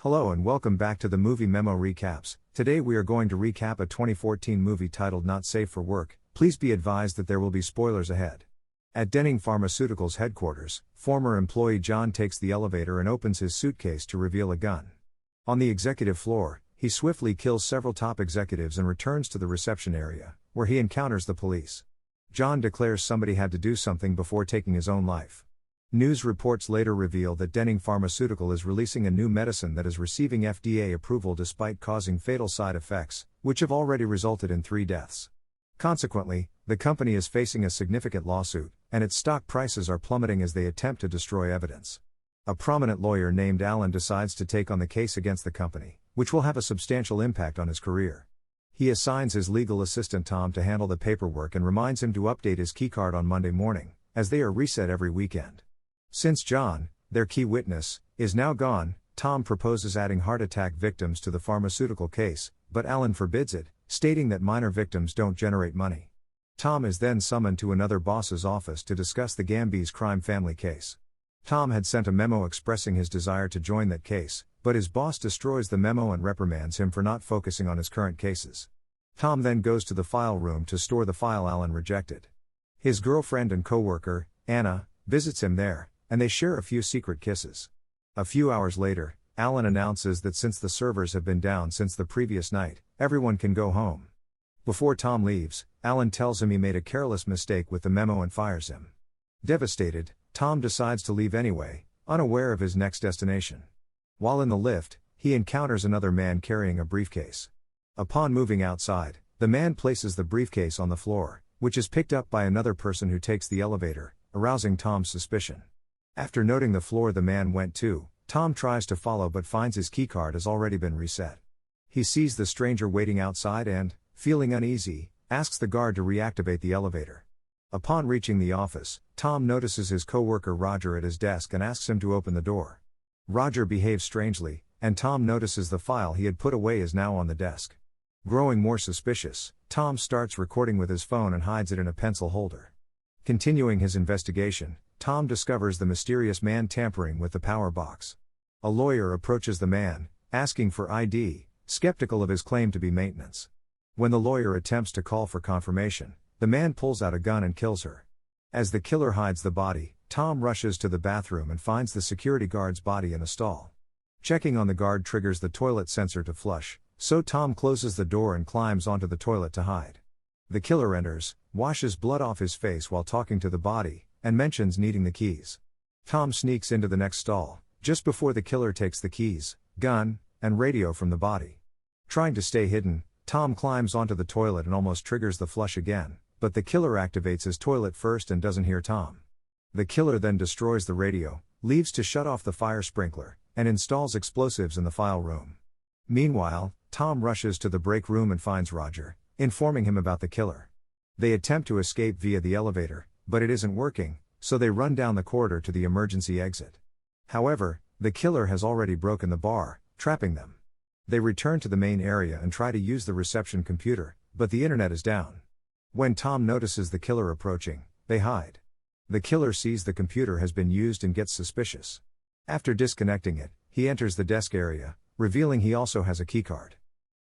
Hello and welcome back to the Movie Memo Recaps. Today we are going to recap a 2014 movie titled Not Safe for Work. Please be advised that there will be spoilers ahead. At Denning Pharmaceuticals headquarters, former employee John takes the elevator and opens his suitcase to reveal a gun. On the executive floor, he swiftly kills several top executives and returns to the reception area, where he encounters the police. John declares somebody had to do something before taking his own life. News reports later reveal that Denning Pharmaceutical is releasing a new medicine that is receiving FDA approval despite causing fatal side effects, which have already resulted in 3 deaths. Consequently, the company is facing a significant lawsuit, and its stock prices are plummeting as they attempt to destroy evidence. A prominent lawyer named Alan decides to take on the case against the company, which will have a substantial impact on his career. He assigns his legal assistant Tom to handle the paperwork and reminds him to update his keycard on Monday morning, as they are reset every weekend. Since John, their key witness, is now gone, Tom proposes adding heart attack victims to the pharmaceutical case, but Alan forbids it, stating that minor victims don't generate money. Tom is then summoned to another boss's office to discuss the Gambi's crime family case. Tom had sent a memo expressing his desire to join that case, but his boss destroys the memo and reprimands him for not focusing on his current cases. Tom then goes to the file room to store the file Alan rejected. His girlfriend and co-worker, Anna, visits him there, and they share a few secret kisses. A few hours later, Alan announces that since the servers have been down since the previous night, everyone can go home. Before Tom leaves, Alan tells him he made a careless mistake with the memo and fires him. Devastated, Tom decides to leave anyway, unaware of his next destination. While in the lift, he encounters another man carrying a briefcase. Upon moving outside, the man places the briefcase on the floor, which is picked up by another person who takes the elevator, arousing Tom's suspicion. After noting the floor the man went to, Tom tries to follow but finds his keycard has already been reset. He sees the stranger waiting outside and, feeling uneasy, asks the guard to reactivate the elevator. Upon reaching the office, Tom notices his co-worker Roger at his desk and asks him to open the door. Roger behaves strangely, and Tom notices the file he had put away is now on the desk. Growing more suspicious, Tom starts recording with his phone and hides it in a pencil holder. Continuing his investigation, Tom discovers the mysterious man tampering with the power box. A lawyer approaches the man, asking for ID, skeptical of his claim to be maintenance. When the lawyer attempts to call for confirmation, the man pulls out a gun and kills her. As the killer hides the body, Tom rushes to the bathroom and finds the security guard's body in a stall. Checking on the guard triggers the toilet sensor to flush, so Tom closes the door and climbs onto the toilet to hide. The killer enters, washes blood off his face while talking to the body, and mentions needing the keys. Tom sneaks into the next stall, just before the killer takes the keys, gun, and radio from the body. Trying to stay hidden, Tom climbs onto the toilet and almost triggers the flush again, but the killer activates his toilet first and doesn't hear Tom. The killer then destroys the radio, leaves to shut off the fire sprinkler, and installs explosives in the file room. Meanwhile, Tom rushes to the break room and finds Roger, informing him about the killer. They attempt to escape via the elevator, but it isn't working, so they run down the corridor to the emergency exit. However, the killer has already broken the bar, trapping them. They return to the main area and try to use the reception computer, but the internet is down. When Tom notices the killer approaching, they hide. The killer sees the computer has been used and gets suspicious. After disconnecting it, he enters the desk area, revealing he also has a keycard.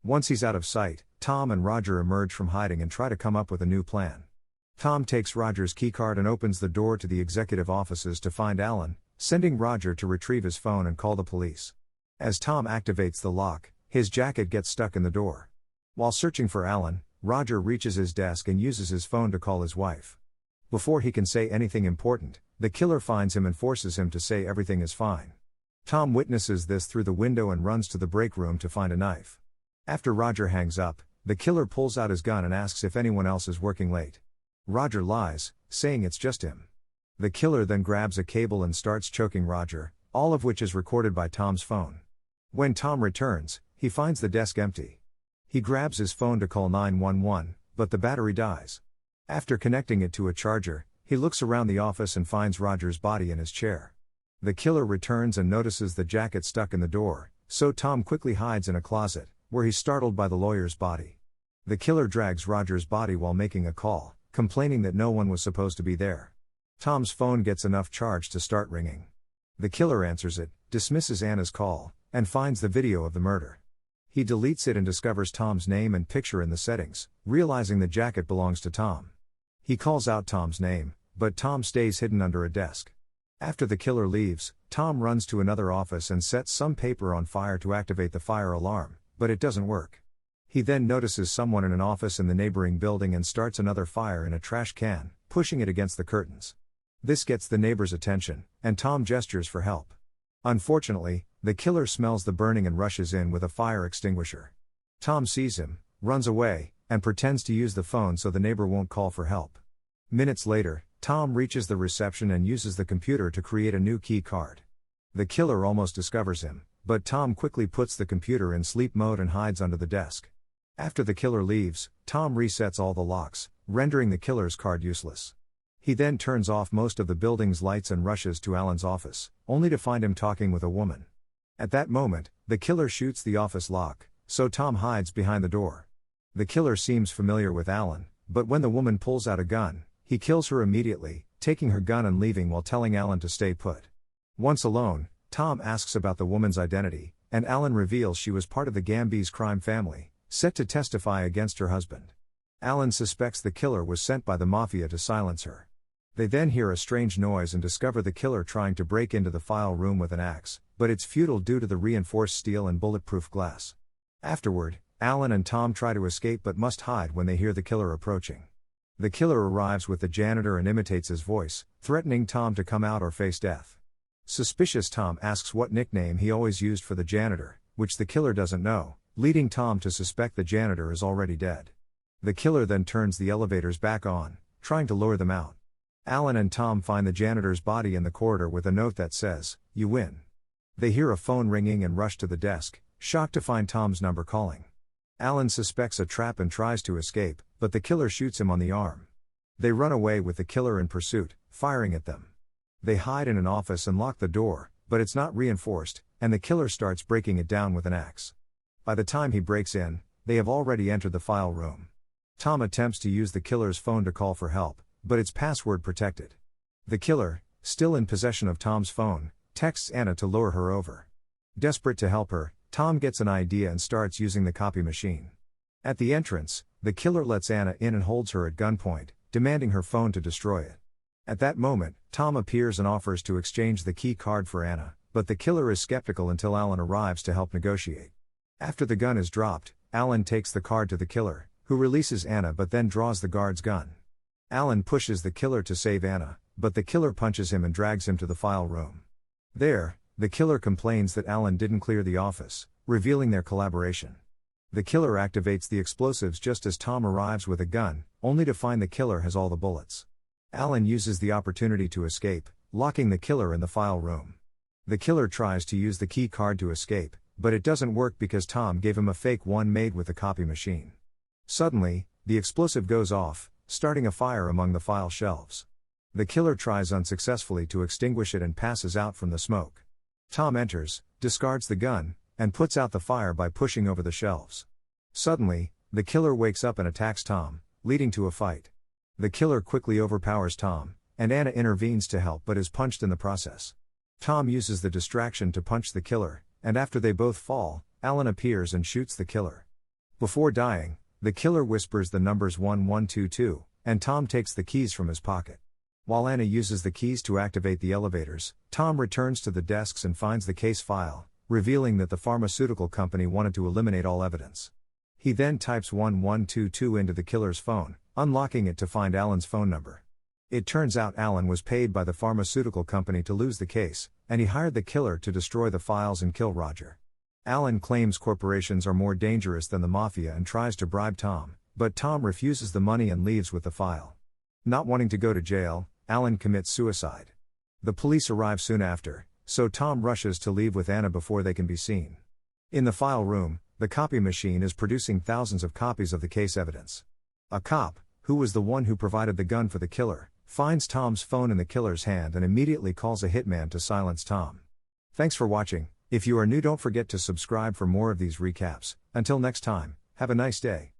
Once he's out of sight, Tom and Roger emerge from hiding and try to come up with a new plan. Tom takes Roger's keycard and opens the door to the executive offices to find Alan, sending Roger to retrieve his phone and call the police. As Tom activates the lock, his jacket gets stuck in the door. While searching for Alan, Roger reaches his desk and uses his phone to call his wife. Before he can say anything important, the killer finds him and forces him to say everything is fine. Tom witnesses this through the window and runs to the break room to find a knife. After Roger hangs up, the killer pulls out his gun and asks if anyone else is working late. Roger lies, saying it's just him. The killer then grabs a cable and starts choking Roger, all of which is recorded by Tom's phone. When Tom returns, he finds the desk empty. He grabs his phone to call 911, but the battery dies. After connecting it to a charger, he looks around the office and finds Roger's body in his chair. The killer returns and notices the jacket stuck in the door, so Tom quickly hides in a closet, where he's startled by the lawyer's body. The killer drags Roger's body while making a call, complaining that no one was supposed to be there. Tom's phone gets enough charge to start ringing. The killer answers it, dismisses Anna's call, and finds the video of the murder. He deletes it and discovers Tom's name and picture in the settings, realizing the jacket belongs to Tom. He calls out Tom's name, but Tom stays hidden under a desk. After the killer leaves, Tom runs to another office and sets some paper on fire to activate the fire alarm, but it doesn't work. He then notices someone in an office in the neighboring building and starts another fire in a trash can, pushing it against the curtains. This gets the neighbor's attention, and Tom gestures for help. Unfortunately, the killer smells the burning and rushes in with a fire extinguisher. Tom sees him, runs away, and pretends to use the phone so the neighbor won't call for help. Minutes later, Tom reaches the reception and uses the computer to create a new key card. The killer almost discovers him, but Tom quickly puts the computer in sleep mode and hides under the desk. After the killer leaves, Tom resets all the locks, rendering the killer's card useless. He then turns off most of the building's lights and rushes to Alan's office, only to find him talking with a woman. At that moment, the killer shoots the office lock, so Tom hides behind the door. The killer seems familiar with Alan, but when the woman pulls out a gun, he kills her immediately, taking her gun and leaving while telling Alan to stay put. Once alone, Tom asks about the woman's identity, and Alan reveals she was part of the Gambis crime family, set to testify against her husband. Alan suspects the killer was sent by the mafia to silence her. They then hear a strange noise and discover the killer trying to break into the file room with an axe, but it's futile due to the reinforced steel and bulletproof glass. Afterward, Alan and Tom try to escape but must hide when they hear the killer approaching. The killer arrives with the janitor and imitates his voice, threatening Tom to come out or face death. Suspicious Tom asks what nickname he always used for the janitor, which the killer doesn't know, leading Tom to suspect the janitor is already dead. The killer then turns the elevators back on, trying to lure them out. Alan and Tom find the janitor's body in the corridor with a note that says, "You win." They hear a phone ringing and rush to the desk, shocked to find Tom's number calling. Alan suspects a trap and tries to escape, but the killer shoots him on the arm. They run away with the killer in pursuit, firing at them. They hide in an office and lock the door, but it's not reinforced, and the killer starts breaking it down with an axe. By the time he breaks in, they have already entered the file room. Tom attempts to use the killer's phone to call for help, but it's password protected. The killer, still in possession of Tom's phone, texts Anna to lure her over. Desperate to help her, Tom gets an idea and starts using the copy machine. At the entrance, the killer lets Anna in and holds her at gunpoint, demanding her phone to destroy it. At that moment, Tom appears and offers to exchange the key card for Anna, but the killer is skeptical until Alan arrives to help negotiate. After the gun is dropped, Alan takes the card to the killer, who releases Anna but then draws the guard's gun. Alan pushes the killer to save Anna, but the killer punches him and drags him to the file room. There, the killer complains that Alan didn't clear the office, revealing their collaboration. The killer activates the explosives just as Tom arrives with a gun, only to find the killer has all the bullets. Alan uses the opportunity to escape, locking the killer in the file room. The killer tries to use the key card to escape, but it doesn't work because Tom gave him a fake one made with the copy machine. Suddenly, the explosive goes off, starting a fire among the file shelves. The killer tries unsuccessfully to extinguish it and passes out from the smoke. Tom enters, discards the gun, and puts out the fire by pushing over the shelves. Suddenly, the killer wakes up and attacks Tom, leading to a fight. The killer quickly overpowers Tom, and Anna intervenes to help but is punched in the process. Tom uses the distraction to punch the killer, and after they both fall, Alan appears and shoots the killer. Before dying, the killer whispers the numbers 1122, and Tom takes the keys from his pocket. While Anna uses the keys to activate the elevators, Tom returns to the desks and finds the case file, revealing that the pharmaceutical company wanted to eliminate all evidence. He then types 1122 into the killer's phone, unlocking it to find Alan's phone number. It turns out Alan was paid by the pharmaceutical company to lose the case, and he hired the killer to destroy the files and kill Roger. Alan claims corporations are more dangerous than the mafia and tries to bribe Tom, but Tom refuses the money and leaves with the file. Not wanting to go to jail, Alan commits suicide. The police arrive soon after, so Tom rushes to leave with Anna before they can be seen. In the file room, the copy machine is producing thousands of copies of the case evidence. A cop, who was the one who provided the gun for the killer, finds Tom's phone in the killer's hand and immediately calls a hitman to silence Tom. Thanks for watching. If you are new, don't forget to subscribe for more of these recaps. Until next time, have a nice day.